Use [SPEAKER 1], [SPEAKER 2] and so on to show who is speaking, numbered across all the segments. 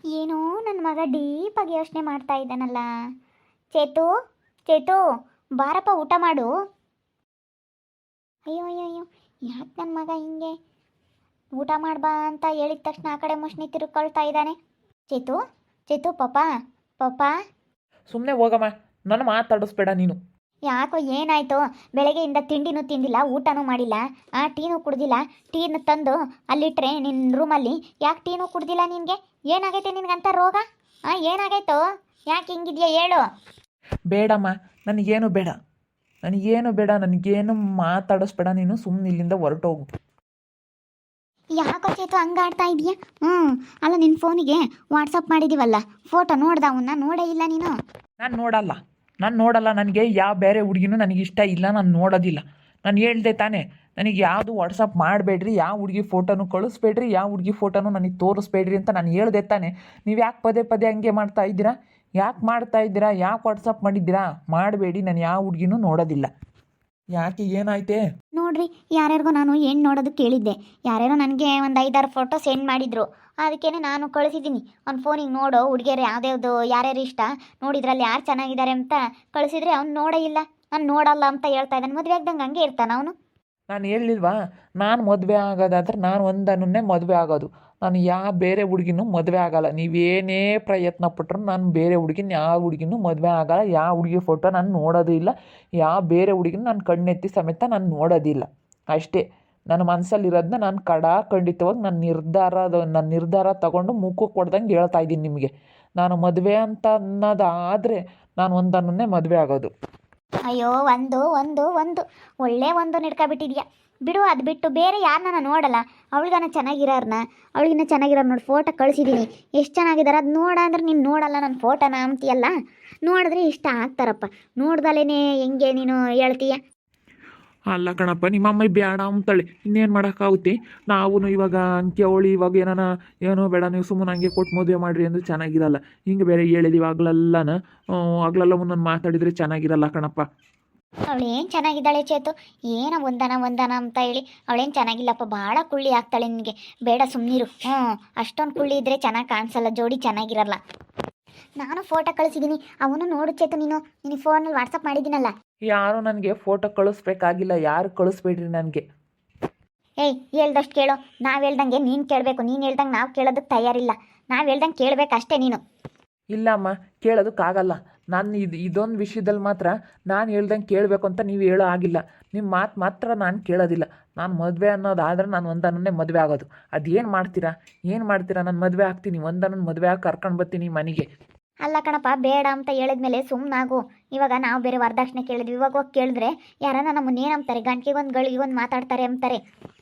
[SPEAKER 1] ಏನೋ ನನ್ನ ಮಗ ಡೀಪಾಗಿ ಯೋಚನೆ ಮಾಡ್ತಾ ಇದ್ದಾನಲ್ಲ. ಚೇತು, ಚೇತು, ಬಾರಪ್ಪ ಊಟ ಮಾಡು. ಅಯ್ಯೋ ಅಯ್ಯೋ ಅಯ್ಯೋ, ಯಾಕೆ ನನ್ನ ಮಗ ಹಿಂಗೆ ಊಟ ಮಾಡ್ಬಾ ಅಂತ ಹೇಳಿದ ತಕ್ಷಣ ಆ ಕಡೆ ಮುಷ್ಣಿ ತಿರುಕೊಳ್ತಾ ಇದ್ದಾನೆ. ಚೇತು, ಚೇತು, ಪಾಪ ಪಾಪ.
[SPEAKER 2] ಸುಮ್ಮನೆ ಹೋಗಮ್ಮ, ನನ್ನ ಮಾತಾಡಿಸ್ಬೇಡ ನೀನು.
[SPEAKER 1] ಯಾಕೋ ಏನಾಯ್ತು? ಬೆಳಗ್ಗೆಯಿಂದ ತಿಂಡಿನೂ ತಿಂದಿಲ್ಲ, ಊಟನೂ ಮಾಡಿಲ್ಲ, ಟೀನೂ ಕುಡ್ದಿಲ್ಲ. ಟೀನು ತಂದು ಅಲ್ಲಿಟ್ರೆ ನಿನ್ನ ರೂಮಲ್ಲಿ, ಯಾಕೆ ಟೀನೂ ಕುಡ್ದಿಲ್ಲ? ನಿನಗೆ ಏನಾಗೈತೆ? ನಿನಗಂತ ರೋಗ ಏನಾಗೈತೋ? ಯಾಕೆ ಹಿಂಗಿದ್ಯಾ ಹೇಳು?
[SPEAKER 2] ಬೇಡಮ್ಮ, ನನಗೇನು ಬೇಡ, ನನಗೇನು ಮಾತಾಡಿಸ್ಬೇಡ ನೀನು. ಸುಮ್ಮನೆ ಇಲ್ಲಿಂದ ಹೊರಟೋಗು.
[SPEAKER 1] ಯಾಕೋ ಚೇತು ಹಂಗಾಡ್ತಾ ಇದೆಯಾ? ಅಲ್ಲ, ನಿನ್ನ ಫೋನಿಗೆ ವಾಟ್ಸಪ್ ಮಾಡಿದ್ದೀವಲ್ಲ, ಫೋಟೋ ನೋಡ್ದ ಅವನ್ನ? ನೋಡೇ ಇಲ್ಲ ನೀನು?
[SPEAKER 2] ನಾನು ನೋಡಲ್ಲ. ನನಗೆ ಯಾವ ಬೇರೆ ಹುಡುಗಿನೂ ನನಗಿಷ್ಟ ಇಲ್ಲ, ನಾನು ನೋಡೋದಿಲ್ಲ. ನಾನು ಹೇಳ್ದೆ ತಾನೇ, ನನಗೆ ಯಾವುದು ವಾಟ್ಸಪ್ ಮಾಡಬೇಡ್ರಿ, ಯಾವ ಹುಡುಗಿ ಫೋಟೋನು ಕಳಿಸ್ಬೇಡ್ರಿ, ಯಾವ ಹುಡುಗಿ ಫೋಟೋನು ನನಗೆ ತೋರಿಸ್ಬೇಡ್ರಿ ಅಂತ ನಾನು ಹೇಳ್ದೆ ತಾನೆ. ನೀವು ಯಾಕೆ ಪದೇ ಪದೇ ಹಂಗೆ ಮಾಡ್ತಾ ಇದ್ದೀರಾ? ಯಾಕೆ ವಾಟ್ಸಪ್ ಮಾಡಿದ್ದೀರಾ? ಮಾಡಬೇಡಿ, ನಾನು ಯಾವ ಹುಡುಗಿನೂ ನೋಡೋದಿಲ್ಲ. ಯಾಕೆ, ಏನಾಯ್ತೆ?
[SPEAKER 1] ನೋಡ್ರಿ, ಯಾರ್ಯಾರಿಗೋ ನಾನು ಏನು ನೋಡೋದು ಕೇಳಿದ್ದೆ. ಯಾರ್ಯಾರೋ ನನಗೆ ಒಂದು 5-6 ಫೋಟೋ ಸೆಂಡ್ ಮಾಡಿದ್ರು. ಅದಕ್ಕೇ ನಾನು ಕಳಿಸಿದ್ದೀನಿ. ಅವ್ನ ಫೋನಿಗೆ ನೋಡೋ ಹುಡುಗಿಯರು ಯಾವ್ದ್ಯಾವ್ದು ಯಾರ್ಯಾರು ಇಷ್ಟ ನೋಡಿದ್ರಲ್ಲಿ ಯಾರು ಚೆನ್ನಾಗಿದ್ದಾರೆ ಅಂತ ಕಳಿಸಿದ್ರೆ ಅವ್ನು ನೋಡೇ ಇಲ್ಲ. ನಾನು ನೋಡಲ್ಲ ಅಂತ ಹೇಳ್ತಾ ಇದ್ದಾನೆ. ಮದುವೆ ಆಗ್ದಂಗೆ ಹಂಗೆ ಇರ್ತಾನೆ ಅವನು.
[SPEAKER 2] ನಾನು ಹೇಳಿಲ್ವಾ, ನಾನು ಮದುವೆ ಆಗೋದಾದ್ರೆ ನಾನು ಒಂದನ್ನೇ ಮದುವೆ ಆಗೋದು. ನಾನು ಯಾವ ಬೇರೆ ಹುಡುಗಿನೂ ಮದುವೆ ಆಗಲ್ಲ. ನೀವೇನೇ ಪ್ರಯತ್ನ ಪಟ್ಟರು ನಾನು ಬೇರೆ ಹುಡುಗಿನ ಯಾವ ಹುಡುಗಿನೂ ಮದುವೆ ಆಗಲ್ಲ. ಯಾವ ಹುಡುಗಿ ಫೋಟೋ ನಾನು ನೋಡೋದು ಇಲ್ಲ, ಯಾವ ಬೇರೆ ಹುಡುಗಿನ ನಾನು ಕಣ್ಣೆತ್ತಿ ಸಮೇತ ನಾನು ನೋಡೋದಿಲ್ಲ. ಅಷ್ಟೇ, ನನ್ನ ಮನಸ್ಸಲ್ಲಿರೋದನ್ನ ನಾನು ಖಂಡಿತವಾಗಿ ನನ್ನ ನಿರ್ಧಾರ ತಗೊಂಡು ಮುಖಕ್ಕೆ ಕೊಡ್ದಂಗೆ ಹೇಳ್ತಾ ಇದ್ದೀನಿ ನಿಮಗೆ. ನಾನು ಮದುವೆ ಅಂತ ಅನ್ನೋದಾದರೆ ನಾನು ಒಂದನ್ನೇ ಮದುವೆ ಆಗೋದು.
[SPEAKER 1] ಅಯ್ಯೋ, ಒಂದು ಒಳ್ಳೆ ಒಂದು ನಿಡ್ಕೊಬಿಟ್ಟಿದ್ಯಾ ಬಿಡು. ಅದು ಬಿಟ್ಟು ಬೇರೆ ಯಾರನ್ನ ನೋಡಲ್ಲ. ಅವಳಿಗನ ಚೆನ್ನಾಗಿರೋರು ನೋಡಿ ಫೋಟೋ ಕಳಿಸಿದ್ದೀನಿ. ಎಷ್ಟು ಚೆನ್ನಾಗಿದ್ದಾರೆ ಅದು ನೋಡ ಅಂದ್ರೆ ನೀನು ನೋಡಲ್ಲ ನನ್ನ ಫೋಟೋನ ಅಂತೀಯಲ್ಲ. ನೋಡಿದ್ರೆ ಇಷ್ಟ ಆಗ್ತಾರಪ್ಪ, ನೋಡ್ದಲೇ ಹೆಂಗೆ ನೀನು ಹೇಳ್ತೀಯ?
[SPEAKER 2] ಅಲ್ಲ ಕಣಪ್ಪ, ನಿಮ್ಮಮ್ಮ ಬೇಡ ಅಂತಾಳೆ, ಇನ್ನೇನು ಮಾಡೋಕ್ಕಾಗುತ್ತೆ? ನಾವು ಇವಾಗ ಅಂಕೆ ಅವಳಿ ಇವಾಗ ಏನೋ ಬೇಡ, ನೀವು ಸುಮ್ಮನೆ ಹಂಗೆ ಕೊಟ್ಟು ಮದುವೆ ಮಾಡಿರಿ ಅಂದರೆ ಚೆನ್ನಾಗಿರಲ್ಲ. ಹಿಂಗೆ ಬೇರೆ ಹೇಳಿದೀವಿ ಆಗ್ಲೆಲ್ಲ ಒಂದೊಂದು ಮಾತಾಡಿದರೆ ಚೆನ್ನಾಗಿರಲ್ಲ ಕಣಪ್ಪ.
[SPEAKER 1] ಅವಳೇನು ಚೆನ್ನಾಗಿದ್ದಾಳೆ ಚೇತು, ಏನೋ ಒಂದನ ಅಂತ ಹೇಳಿ ಅವಳೇನು ಚೆನ್ನಾಗಿಲ್ಲಪ್ಪ. ಭಾಳ ಕುಳ್ಳಿ ಆಗ್ತಾಳೆ ನಿನಗೆ. ಬೇಡ ಸುಮ್ಮನಿರು. ಅಷ್ಟೊಂದು ಕುಳ್ಳಿ ಇದ್ದರೆ ಚೆನ್ನಾಗಿ ಕಾಣಿಸಲ್ಲ, ಜೋಡಿ ಚೆನ್ನಾಗಿರಲ್ಲ. ನಾನು ಫೋಟೋ ಕಳಿಸಿದ್ದೀನಿ, ಅವನು ನೋಡು ಚೇತು. ನಿನಗೆ ಫೋನಲ್ಲಿ ವಾಟ್ಸಪ್ ಮಾಡಿದ್ದೀನಲ್ಲ.
[SPEAKER 2] ಯಾರು ನನಗೆ ಫೋಟೋ ಕಳಿಸ್ಬೇಕಾಗಿಲ್ಲ, ಯಾರು ಕಳಿಸ್ಬೇಡ್ರಿ ನನಗೆ.
[SPEAKER 1] ಏಯ್, ಹೇಳ್ದಷ್ಟು ಕೇಳೋ. ನಾವು ಹೇಳ್ದಂಗೆ ನೀನು ಕೇಳಬೇಕು. ನೀನು ಹೇಳ್ದಂಗೆ ನಾವು ಕೇಳೋದಕ್ಕೆ ತಯಾರಿಲ್ಲ. ನಾವು ಹೇಳ್ದಂಗೆ ಕೇಳಬೇಕಷ್ಟೇ ನೀನು.
[SPEAKER 2] ಇಲ್ಲಮ್ಮ, ಕೇಳೋದಕ್ಕಾಗಲ್ಲ. ನಾನು ಇದೊಂದು ವಿಷಯದಲ್ಲಿ ಮಾತ್ರ ನಾನು ಹೇಳ್ದಂಗೆ ಕೇಳಬೇಕು ಅಂತ ನೀವು ಹೇಳೋ ಆಗಿಲ್ಲ. ನಿಮ್ಮ ಮಾತು ಮಾತ್ರ ನಾನು ಕೇಳೋದಿಲ್ಲ. ನಾನು ಮದುವೆ ಅನ್ನೋದಾದ್ರೆ ನಾನು ಒಂದನ್ನೇ ಮದುವೆ ಆಗೋದು. ಅದೇನು ಮಾಡ್ತೀರಾ? ನಾನು ಮದುವೆ ಆಗ್ತೀನಿ, ಒಂದನ್ನ ಮದುವೆ ಆಗಿ ಕರ್ಕೊಂಡು ಬರ್ತೀನಿ ಮನೆಗೆ.
[SPEAKER 1] ಅಲ್ಲ ಕಣಪ್ಪ, ಬೇಡ ಅಂತ ಹೇಳಿದ್ಮೇಲೆ ಸುಮ್ಮನಾಗು. ಇವಾಗ ನಾವು ಬೇರೆ ವರದಕ್ಷಿಣೆ ಕೇಳಿದ್ವಿ, ಇವಾಗ ಹೋಗಿ ಕೇಳಿದ್ರೆ ಯಾರನ್ನ ನಮ್ಮನ್ನೇನಂತಾರೆ? ಗಂಟೆಗೊಂದು ಗಳಿಗೊಂದು ಮಾತಾಡ್ತಾರೆ ಅಂತಾರೆ.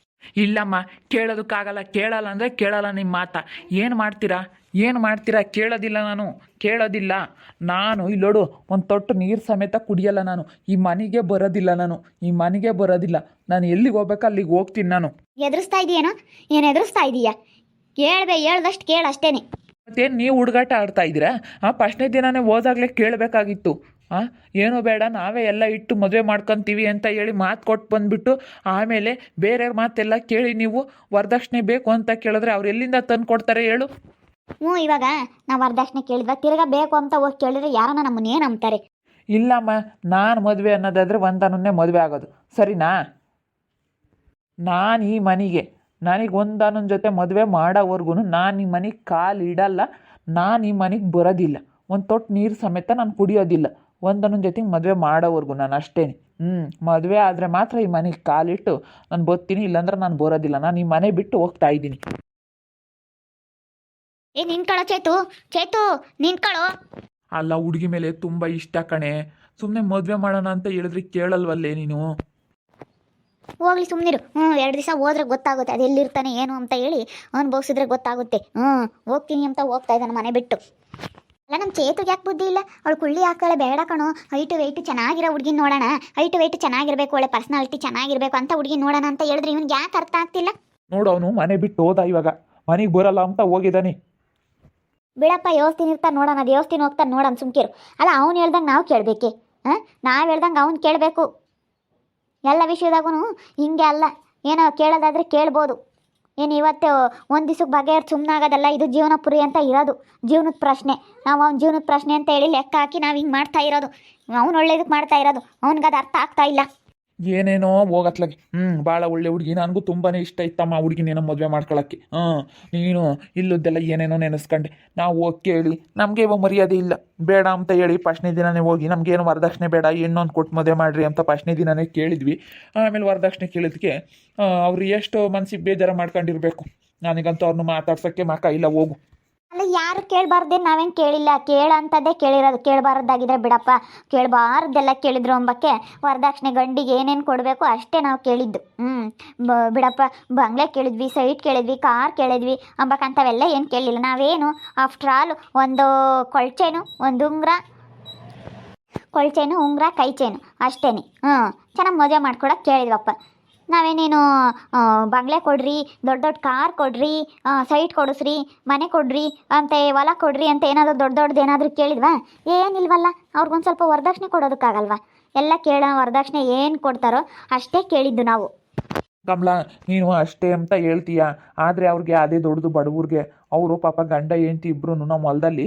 [SPEAKER 2] ಇಲ್ಲಮ್ಮ, ಕೇಳೋದಕ್ಕಾಗಲ್ಲ. ಕೇಳಲ್ಲ ಅಂದರೆ ಕೇಳಲ್ಲ. ನಿಮ್ಮ ಮಾತಾ ಏನು ಮಾಡ್ತೀರಾ? ಕೇಳೋದಿಲ್ಲ ನಾನು. ಇಲ್ಲೋಡು, ಒಂದು ತೊಟ್ಟು ನೀರು ಸಮೇತ ಕುಡಿಯಲ್ಲ ನಾನು. ಈ ಮನೆಗೆ ಬರೋದಿಲ್ಲ ನಾನು ಎಲ್ಲಿಗೆ ಹೋಗ್ಬೇಕು ಅಲ್ಲಿಗೆ ಹೋಗ್ತೀನಿ ನಾನು.
[SPEAKER 1] ಎದುರಿಸ್ತಾ ಇದೆಯೇನೋ? ಏನು ಎದುರಿಸ್ತಾ ಇದೀಯಾ? ಹೇಳ್ದಷ್ಟು ಕೇಳಷ್ಟೇನೆ.
[SPEAKER 2] ಮತ್ತೇನು ನೀವು ಹುಡುಗಾಟ ಆಡ್ತಾ ಇದ್ದೀರಾ? ಫಸ್ಟ್ನೇ ದಿನನೇ ಹೋದಾಗಲೇ ಕೇಳಬೇಕಾಗಿತ್ತು. ಏನೂ ಬೇಡ, ನಾವೇ ಎಲ್ಲ ಇಟ್ಟು ಮದುವೆ ಮಾಡ್ಕೊತೀವಿ ಅಂತ ಹೇಳಿ ಮಾತು ಕೊಟ್ಟು ಬಂದುಬಿಟ್ಟು ಆಮೇಲೆ ಬೇರೆಯವ್ರ ಮಾತೆಲ್ಲ ಕೇಳಿ ನೀವು ವರದಕ್ಷಿಣೆ ಬೇಕು ಅಂತ ಕೇಳಿದ್ರೆ ಅವ್ರು ಎಲ್ಲಿಂದ ತಂದು ಕೊಡ್ತಾರೆ ಹೇಳು?
[SPEAKER 1] ಇವಾಗ ನಾವು ವರದಕ್ಷಿಣೆ ಕೇಳಿದ್ವಿ, ತಿರ್ಗಾ ಬೇಕು ಅಂತ ಹೋಗಿ ಕೇಳಿದ್ರೆ ಯಾರನ್ನ ನಮ್ಮನ್ನೇನು ಅಂತಾರೆ?
[SPEAKER 2] ಇಲ್ಲಮ್ಮ, ನಾನು ಮದುವೆ ಅನ್ನೋದಾದರೆ ಒಂದನ್ನೇ ಮದುವೆ ಆಗೋದು, ಸರಿನಾ? ನಾನು ಈ ಮನೆಗೆ ನನಗೆ ಒಂದನ ಜೊತೆ ಮದುವೆ ಮಾಡೋವರೆಗೂ ನಾನು ಈ ಮನೆಗೆ ಕಾಲು ಇಡಲ್ಲ. ನಾನು ಈ ಮನೆಗೆ ಬರೋದಿಲ್ಲ. ಒಂದು ತೊಟ್ಟು ನೀರು ಸಮೇತ ನಾನು ಕುಡಿಯೋದಿಲ್ಲ. ಒಂದನ ಜೊತೆಗೆ ಮದುವೆ ಮಾಡೋವರೆಗೂ ನಾನು ಅಷ್ಟೇ. ಮದುವೆ ಆದರೆ ಮಾತ್ರ ಈ ಮನೆಗೆ ಕಾಲಿಟ್ಟು ನಾನು ಬರ್ತೀನಿ, ಇಲ್ಲಾಂದ್ರೆ ನಾನು ಬರೋದಿಲ್ಲ. ನಾನು ಈ ಮನೆ ಬಿಟ್ಟು ಹೋಗ್ತಾ ಇದ್ದೀನಿ.
[SPEAKER 1] ನಿನ್ಕಳೋ ಚೇತು ನಿನ್ಕಳೋ.
[SPEAKER 2] ಅಲ್ಲ, ಹುಡುಗಿ ಮೇಲೆ ತುಂಬ ಇಷ್ಟ ಕಣೆ. ಸುಮ್ಮನೆ ಮದುವೆ ಮಾಡೋಣ ಅಂತ ಹೇಳಿದ್ರೆ ಕೇಳಲ್ವಲ್ಲೇ ನೀನು?
[SPEAKER 1] ಹೋಗ್ಲಿ ಸುಮ್ಮನಿರು. 2 ದಿವಸ ಹೋದ್ರೆ ಗೊತ್ತಾಗುತ್ತೆ ಅದು ಎಲ್ಲಿರ್ತಾನೆ ಏನು ಅಂತ ಹೇಳಿ ಅನುಭವಿಸಿದ್ರೆ ಗೊತ್ತಾಗುತ್ತೆ. ಹೋಗ್ತೀನಿ ಅಂತ ಹೋಗ್ತಾ ಇದ್ದಾನೆ ಮನೆ ಬಿಟ್ಟು. ಅಲ್ಲ, ನಮ್ಮ ಚೇತುಗೆ ಯಾಕೆ ಬುದ್ಧಿ ಇಲ್ಲ? ಅವಳು ಕುಳ್ಳಿ ಹಾಕಳೆ. ಬೇಡ ಕಣೋ, ಹೈಟು ವೆಯ್ಟು ಚೆನ್ನಾಗಿರೋ ಹುಡುಗಿ ನೋಡೋಣ, ಹೈಟು ವೆಯ್ಟು ಚೆನ್ನಾಗಿರಬೇಕು, ಒಳ್ಳೆ ಪರ್ಸನಾಲಿಟಿ ಚೆನ್ನಾಗಿರಬೇಕು ಅಂತ ಹುಡುಗಿ ನೋಡೋಣ ಅಂತ ಹೇಳಿದ್ರೆ ಇವ್ನಿಗೆ ಯಾಕೆ ಅರ್ಥ ಆಗ್ತಿಲ್ಲ?
[SPEAKER 2] ನೋಡು, ಅವನು ಮನೆ ಬಿಟ್ಟು ಹೋದ, ಇವಾಗ ಮನೆಗೆ ಬರಲ್ಲ ಅಂತ ಹೋಗಿದ್ದಾನೆ.
[SPEAKER 1] ಬಿಡಪ್ಪ, ಯೋಸ್ತೀನಿ ಇರ್ತಾನೆ ನೋಡೋಣ, ಅದು ಯೋಸ್ತೀನಿ ಹೋಗ್ತಾನೆ ನೋಡೋಣ, ಸುಮ್ಕಿರು. ಅಲ್ಲ, ಅವ್ನು ಹೇಳ್ದಂಗೆ ನಾವು ಕೇಳಬೇಕೆ? ನಾವು ಹೇಳ್ದಂಗೆ ಅವ್ನು ಕೇಳಬೇಕು. ಎಲ್ಲ ವಿಷಯದಾಗೂ ಹಿಂಗೆ ಅಲ್ಲ. ಏನೋ ಕೇಳೋದಾದರೆ ಕೇಳ್ಬೋದು, ಏನು ಇವತ್ತು ಒಂದು ದಿವ್ಸಕ್ಕೆ ಬಗೆಹರ್ ಸುಮ್ಮನಾಗೋದಲ್ಲ, ಇದು ಜೀವನ ಪುರಿ ಅಂತ ಇರೋದು. ಜೀವನದ ಪ್ರಶ್ನೆ, ನಾವು ಅವ್ನ ಜೀವನದ ಪ್ರಶ್ನೆ ಅಂತ ಹೇಳಿ ಲೆಕ್ಕ ಹಾಕಿ ನಾವು ಹಿಂಗೆ ಮಾಡ್ತಾ ಇರೋದು. ಅವ್ನು ಒಳ್ಳೇದಕ್ಕೆ ಮಾಡ್ತಾ ಇರೋದು, ಅವ್ನಿಗೆ ಅದು ಅರ್ಥ ಆಗ್ತಾ ಇಲ್ಲ.
[SPEAKER 2] ಏನೇನೋ ಹೋಗತ್ಲಾಗೆ. ಭಾಳ ಒಳ್ಳೆ ಹುಡುಗಿ, ನನಗೂ ತುಂಬಾ ಇಷ್ಟ ಇತ್ತಮ್ಮ ಆ ಹುಡುಗಿ ನೀನು ಮದುವೆ ಮಾಡ್ಕೊಳಕ್ಕೆ. ನೀನು ಇಲ್ಲದ್ದೆಲ್ಲ ಏನೇನೋ ನೆನೆಸ್ಕೊಂಡೆ. ನಾವು ಹೋಗಿ ಕೇಳಿ ನಮಗೆ ಇವಾಗ ಮರ್ಯಾದೆ ಇಲ್ಲ, ಬೇಡ ಅಂತ ಹೇಳಿ ಫಸ್ಟ್ನೇ ದಿನನೇ ಹೋಗಿ ನಮಗೇನು ವರದಕ್ಷಿಣೆ ಬೇಡ, ಹೆಣ್ಣೊಂದು ಕೊಟ್ಟು ಮದುವೆ ಮಾಡಿರಿ ಅಂತ ಫಸ್ಟ್ನೇ ದಿನನೇ ಕೇಳಿದ್ವಿ. ಆಮೇಲೆ ವರದಕ್ಷಿಣೆ ಕೇಳಿದ್ಕೆ ಅವ್ರು ಎಷ್ಟು ಮನ್ಸಿಗೆ ಬೇಜಾರು ಮಾಡ್ಕೊಂಡಿರ್ಬೇಕು. ನನಗಂತೂ ಅವ್ರನ್ನ ಮಾತಾಡ್ಸೋಕ್ಕೆ ಮಕ್ಕ ಇಲ್ಲ, ಹೋಗು.
[SPEAKER 1] ಅಲ್ಲ, ಯಾರು ಕೇಳಬಾರ್ದೆ, ನಾವೇನು ಕೇಳಿಲ್ಲ, ಕೇಳಂಥದ್ದೇ ಕೇಳಿರೋದು. ಕೇಳಬಾರ್ದಾಗಿದ್ರೆ ಬಿಡಪ್ಪ, ಕೇಳಬಾರ್ದೆಲ್ಲ ಕೇಳಿದ್ರು ಅಂಬಕ್ಕೆ ವರದಕ್ಷಿಣೆ ಗಂಡಿಗೆ ಏನೇನು ಕೊಡಬೇಕು ಅಷ್ಟೇ ನಾವು ಕೇಳಿದ್ದು. ಬಿಡಪ್ಪ, ಬಂಗ್ಲೆ ಕೇಳಿದ್ವಿ, ಸೈಟ್ ಕೇಳಿದ್ವಿ, ಕಾರ್ ಕೇಳಿದ್ವಿ ಅಂಬಕ್ಕಂಥವೆಲ್ಲ ಏನು ಕೇಳಲಿಲ್ಲ ನಾವೇನು. ಆಫ್ಟರ್ ಆಲ್ ಒಂದು ಕೊಳ್ಚೇನು, ಒಂದು ಕೊಳ್ಚೇನು, ಉಂಗುರ, ಕೈ ಚೇನು ಅಷ್ಟೇ. ಚೆನ್ನಾಗಿ ಮದುವೆ ಮಾಡ್ಕೊಡಕ್ಕೆ ಕೇಳಿದ್ವಪ್ಪ. ನಾವೇನೇನು ಬಂಗ್ಲೆ ಕೊಡ್ರಿ, ದೊಡ್ಡ ದೊಡ್ಡ ಕಾರ್ ಕೊಡ್ರಿ, ಸೈಟ್ ಕೊಡಿಸ್ರಿ, ಮನೆ ಕೊಡ್ರಿ ಅಂತ, ಹೊಲ ಕೊಡ್ರಿ ಅಂತ ಏನಾದರೂ ದೊಡ್ಡದು ಏನಾದರೂ ಕೇಳಿದ್ವಾ? ಏನಿಲ್ವಲ್ಲ. ಅವ್ರಿಗೊಂದು ಸ್ವಲ್ಪ ವರದಕ್ಷಿಣೆ ಕೊಡೋದಕ್ಕಾಗಲ್ವಾ? ಎಲ್ಲ ವರದಕ್ಷಿಣೆ ಏನು ಕೊಡ್ತಾರೋ ಅಷ್ಟೇ ಕೇಳಿದ್ದು ನಾವು.
[SPEAKER 2] ಕಮಲಾ, ನೀನು ಅಷ್ಟೇ ಅಂತ ಹೇಳ್ತೀಯ, ಆದರೆ ಅವ್ರಿಗೆ ಅದೇ ದೊಡ್ಡದು ಬಡವ್ರಿಗೆ. ಅವರು ಪಾಪ ಗಂಡ ಹೆಂಡ್ತಿ ಇಬ್ಬರು ನಮ್ಮ ಹೊಲದಲ್ಲಿ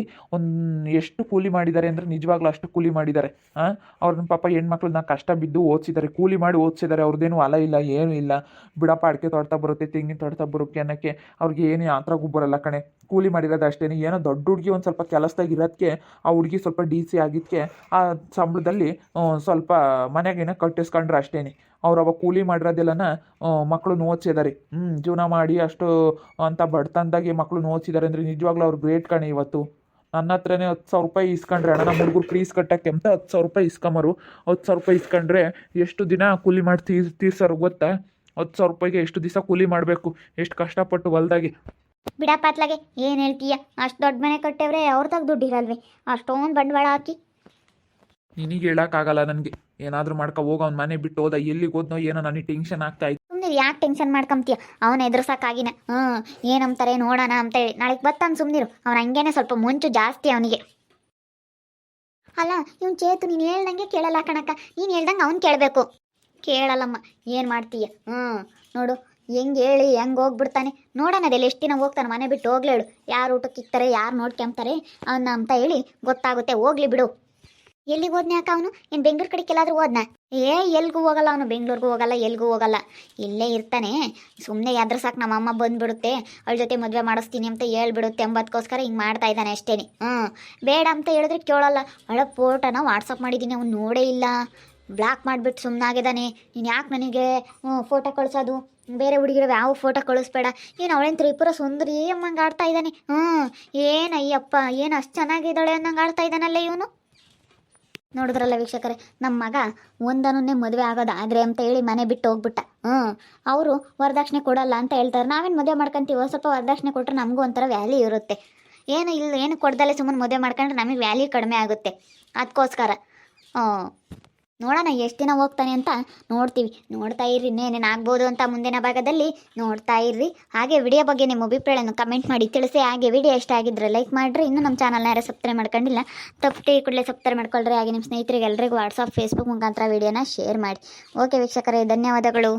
[SPEAKER 2] ಎಷ್ಟು ಕೂಲಿ ಮಾಡಿದ್ದಾರೆ ಅಂದರೆ ನಿಜವಾಗ್ಲೂ ಅಷ್ಟು ಕೂಲಿ ಮಾಡಿದ್ದಾರೆ. ಅವ್ರನ್ನ ಪಾಪ ಹೆಣ್ಮಕ್ಳನ್ನ ಕಷ್ಟ ಬಿದ್ದು ಓದಿಸಿದ್ದಾರೆ, ಕೂಲಿ ಮಾಡಿ ಓದಿಸಿದ್ದಾರೆ. ಅವ್ರದ್ದೇನು ಹೊಲ ಇಲ್ಲ, ಏನೂ ಇಲ್ಲ. ಬಿಡಪ್ಪ, ಅಡಿಕೆ ತೋಟ ಬರುತ್ತೆ, ತೆಂಗಿನ ತೋಟ ಬರುತ್ತೆ ಅನ್ನೋಕ್ಕೆ ಅವ್ರಿಗೆ ಏನು ಯಾತ್ರಾಗೂ ಬರಲ್ಲ ಕಣೆ. ಕೂಲಿ ಮಾಡಿರೋದು ಅಷ್ಟೇ. ಏನೋ ದೊಡ್ಡ ಹುಡುಗಿ ಒಂದು ಸ್ವಲ್ಪ ಕೆಲಸದಾಗ ಇರೋದಕ್ಕೆ ಆ ಹುಡುಗಿ ಸ್ವಲ್ಪ DC ಆಗಿದ್ದಕ್ಕೆ ಆ ಸಂಬಳದಲ್ಲಿ ಸ್ವಲ್ಪ ಮನೆಗೇನೋ ಕಟ್ಟಿಸ್ಕೊಂಡ್ರೆ ಅಷ್ಟೇ. ಅವ್ರು ಅವಾಗ ಕೂಲಿ ಮಾಡಿರೋದೆಲ್ಲನ ಮಕ್ಕಳು ಓದಿಸಿದ್ದಾರೆ. ಜೀವನ ಮಾಡಿ ಅಷ್ಟು ಅಂತ ಬಡತನದಾಗೆ ಮಕ್ಕಳು ಓದಿಸಿದ್ದಾರೆ ಅಂದರೆ ನಿಜವಾಗ್ಲೂ ಅವ್ರು ಗ್ರೇಟ್ ಕಣೆ. ಇವತ್ತು ನನ್ನ ಹತ್ರನೇ 10,000 ರೂಪಾಯಿ ಇಸ್ಕೊಂಡ್ರೆ ಅಣ್ಣ, ನಮ್ಮ ಹುಡುಗರು ಫೀಸ್ ಕಟ್ಟೋಕ್ಕೆ ಅಂತ 10,000 ರೂಪಾಯಿ ಇಸ್ಕೊಂಬರು. 10,000 ರೂಪಾಯಿ ಇಸ್ಕೊಂಡ್ರೆ ಎಷ್ಟು ದಿನ ಕೂಲಿ ಮಾಡಿ ತೀರ್ಸೋರು ಗೊತ್ತಾ? 10,000 ರೂಪಾಯಿಗೆ ಎಷ್ಟು ದಿವಸ ಕೂಲಿ ಮಾಡಬೇಕು, ಎಷ್ಟು ಕಷ್ಟಪಟ್ಟು ಹೊಲ್ದಾಗೆ.
[SPEAKER 1] ಬಿಡಪ್ಪ ಅತ್ಲಾಗೆ, ಏನು ಹೇಳ್ತೀಯ? ಅಷ್ಟು ದೊಡ್ಡ ಮನೆ ಕಟ್ಟೇವ್ರೆ, ಅವ್ರದಾಗ ದುಡ್ಡು ಇರಲ್ವೇ ಅಷ್ಟೊಂದು ಬಂಡವಾಳ ಹಾಕಿ?
[SPEAKER 2] ನಿನಗೆ ಹೇಳೋಕ್ಕಾಗಲ್ಲ ನನಗೆ. ಏನಾದರೂ ಮಾಡ್ಕೊ ಹೋಗೋ, ಅವ್ನ ಮನೆ ಬಿಟ್ಟು ಹೋದ, ಎಲ್ಲಿಗೆ ಹೋದ್ನೋ ಏನೋ, ನನಗೆ ಟೆನ್ಷನ್ ಆಗ್ತಾ ಇತ್ತು.
[SPEAKER 1] ಸುಮ್ಮನೆ ಯಾಕೆ ಟೆನ್ಷನ್ ಮಾಡ್ಕೊಂತೀಯ? ಅವನು ಎದುರ್ಸಕ್ಕಾಗಿನ ಏನಂತಾರೆ ನೋಡೋಣ ಅಂತೇಳಿ ನಾಳೆಗೆ ಬರ್ತಾನೆ. ಸುಮ್ಮನಿರು, ಅವ್ನು ಹಂಗೇನೆ ಸ್ವಲ್ಪ ಮುಂಚು ಜಾಸ್ತಿ ಅವನಿಗೆ. ಅಲ್ಲ, ಇವ್ನು ಚೇತು ನೀನು ಹೇಳ್ದಂಗೆ ಕೇಳಲ್ಲ ಕಣಕ್ಕ. ನೀನು ಹೇಳ್ದಂಗೆ ಅವ್ನು ಕೇಳಬೇಕು. ಕೇಳಲ್ಲಮ್ಮ, ಏನು ಮಾಡ್ತೀಯ? ನೋಡು ಹೆಂಗೆ ಹೇಳಿ ಹೆಂಗೆ ಹೋಗ್ಬಿಡ್ತಾನೆ. ನೋಡೋಣ ಅದೆಲ್ಲ ಎಷ್ಟು ದಿನ ಹೋಗ್ತಾನೆ, ಮನೆ ಬಿಟ್ಟು ಹೋಗ್ಲೇಳು. ಯಾರು ಊಟಕ್ಕೆ ಇಕ್ತಾರೆ, ಯಾರು ನೋಡ್ಕೊಂತಾರೆ ಅವನ್ನ ಅಂತ ಹೇಳಿ ಗೊತ್ತಾಗುತ್ತೆ. ಹೋಗ್ಲಿ ಬಿಡು. ಎಲ್ಲಿಗೆ ಹೋದ್ನ ಯಾಕೆ ಅವನು? ಏನು ಬೆಂಗಳೂರು ಕಡೆಗೆ ಎಲ್ಲಾದರೂ ಹೋದ್ನ? ಎಲ್ಗೂ ಹೋಗಲ್ಲ ಅವನು, ಬೆಂಗಳೂರಿಗೂ ಹೋಗಲ್ಲ, ಎಲ್ಗೂ ಹೋಗಲ್ಲ, ಇಲ್ಲೇ ಇರ್ತಾನೆ. ಸುಮ್ಮನೆ ಯಾದ್ರ ಸಾಕು ನಮ್ಮ ಅಮ್ಮ ಬಂದುಬಿಡುತ್ತೆ, ಅವಳ ಜೊತೆ ಮದುವೆ ಮಾಡಿಸ್ತೀನಿ ಅಂತ ಹೇಳ್ಬಿಡುತ್ತೆ ಎಂಬತ್ಕೋಸ್ಕರ ಹಿಂಗೆ ಮಾಡ್ತಾ ಇದ್ದಾನೆ ಅಷ್ಟೇ. ಬೇಡ ಅಂತ ಹೇಳಿದ್ರೆ ಕೇಳಲ್ಲ. ಅವಳ ಫೋಟೋನ ವಾಟ್ಸಪ್ ಮಾಡಿದ್ದೀನಿ, ಅವ್ನು ನೋಡೇ ಇಲ್ಲ. ಬ್ಲಾಕ್ ಮಾಡಿಬಿಟ್ಟು ಸುಮ್ಮನಾಗಿದ್ದಾನೆ. ನೀನು ಯಾಕೆ ನನಗೆ ಫೋಟೋ ಕಳಿಸೋದು? ಬೇರೆ ಹುಡುಗಿರೋ ಯಾವ ಫೋಟೋ ಕಳಿಸ್ಬೇಡ. ಏನು ಅವಳೇನು ತ್ರಿಪುರ ಸುಂದರಿ ಅಮ್ಮಂಗೆ ಆಡ್ತಾ ಇದ್ದಾನೆ. ಏನು ಅಯ್ಯಪ್ಪ, ಏನು ಅಷ್ಟು ಚೆನ್ನಾಗಿದ್ದಾಳೆ ಅನ್ನಂಗೆ ಆಡ್ತಾ ಇದ್ದಾನಲ್ಲ ಇವನು. ನೋಡಿದ್ರಲ್ಲ ವೀಕ್ಷಕರೇ, ನಮ್ಮ ಮಗ ಒಂದನ್ನೇ ಮದುವೆ ಆಗೋದಾದ್ರೆ ಅಂತ ಹೇಳಿ ಮನೆ ಬಿಟ್ಟು ಹೋಗ್ಬಿಟ್ಟ. ಅವರು ವರದಕ್ಷಿಣೆ ಕೊಡಲ್ಲ ಅಂತ ಹೇಳ್ತಾರೆ. ನಾವೇನು ಮದುವೆ ಮಾಡ್ಕೊಂತೀವೋ, ಸ್ವಲ್ಪ ವರದಕ್ಷಿಣೆ ಕೊಟ್ಟರೆ ನಮಗೂ ಒಂಥರ ವ್ಯಾಲ್ಯೂ ಇರುತ್ತೆ. ಏನು ಕೊಡ್ದಲ್ಲೇ ಸುಮ್ಮನೆ ಮದುವೆ ಮಾಡ್ಕೊಂಡ್ರೆ ನಮಗೆ ವ್ಯಾಲ್ಯೂ ಕಡಿಮೆ ಆಗುತ್ತೆ. ಅದಕ್ಕೋಸ್ಕರ ನೋಡೋಣ ಎಷ್ಟು ದಿನ ಹೋಗ್ತಾನೆ ಅಂತ ನೋಡ್ತೀವಿ. ನೋಡ್ತಾ ಇರ್ರಿ, ಇನ್ನೇನೇನು ಆಗ್ಬೋದು ಅಂತ ಮುಂದಿನ ಭಾಗದಲ್ಲಿ ನೋಡ್ತಾ ಇರ್ರಿ. ಹಾಗೆ ವಿಡಿಯೋ ಬಗ್ಗೆ ನಿಮ್ಮ ಅಭಿಪ್ರಾಯವನ್ನು ಕಮೆಂಟ್ ಮಾಡಿ ತಿಳಿಸಿ. ಹಾಗೆ ವಿಡಿಯೋ ಇಷ್ಟ ಆಗಿದ್ರೆ ಲೈಕ್ ಮಾಡಿರಿ. ಇನ್ನೂ ನಮ್ಮ ಚಾನಲ್ನ ಯಾರು ಸಬ್ಸ್ಕ್ರೈಬ್ ಮಾಡ್ಕೊಂಡಿಲ್ಲ, ತಪ್ಪು ಕೂಡಲೇ ಸಬ್ಸ್ಕ್ರೈಬ್ ಮಾಡ್ಕೊಳ್ರಿ. ಹಾಗೆ ನಿಮ್ಮ ಸ್ನೇಹಿತರಿಗೆ ಎಲ್ಲರಿಗೂ ವಾಟ್ಸಪ್, ಫೇಸ್ಬುಕ್ ಮುಖಾಂತರ ವಿಡಿಯೋನ ಶೇರ್ ಮಾಡಿ. ಓಕೆ ವೀಕ್ಷಕರೇ, ಧನ್ಯವಾದಗಳು.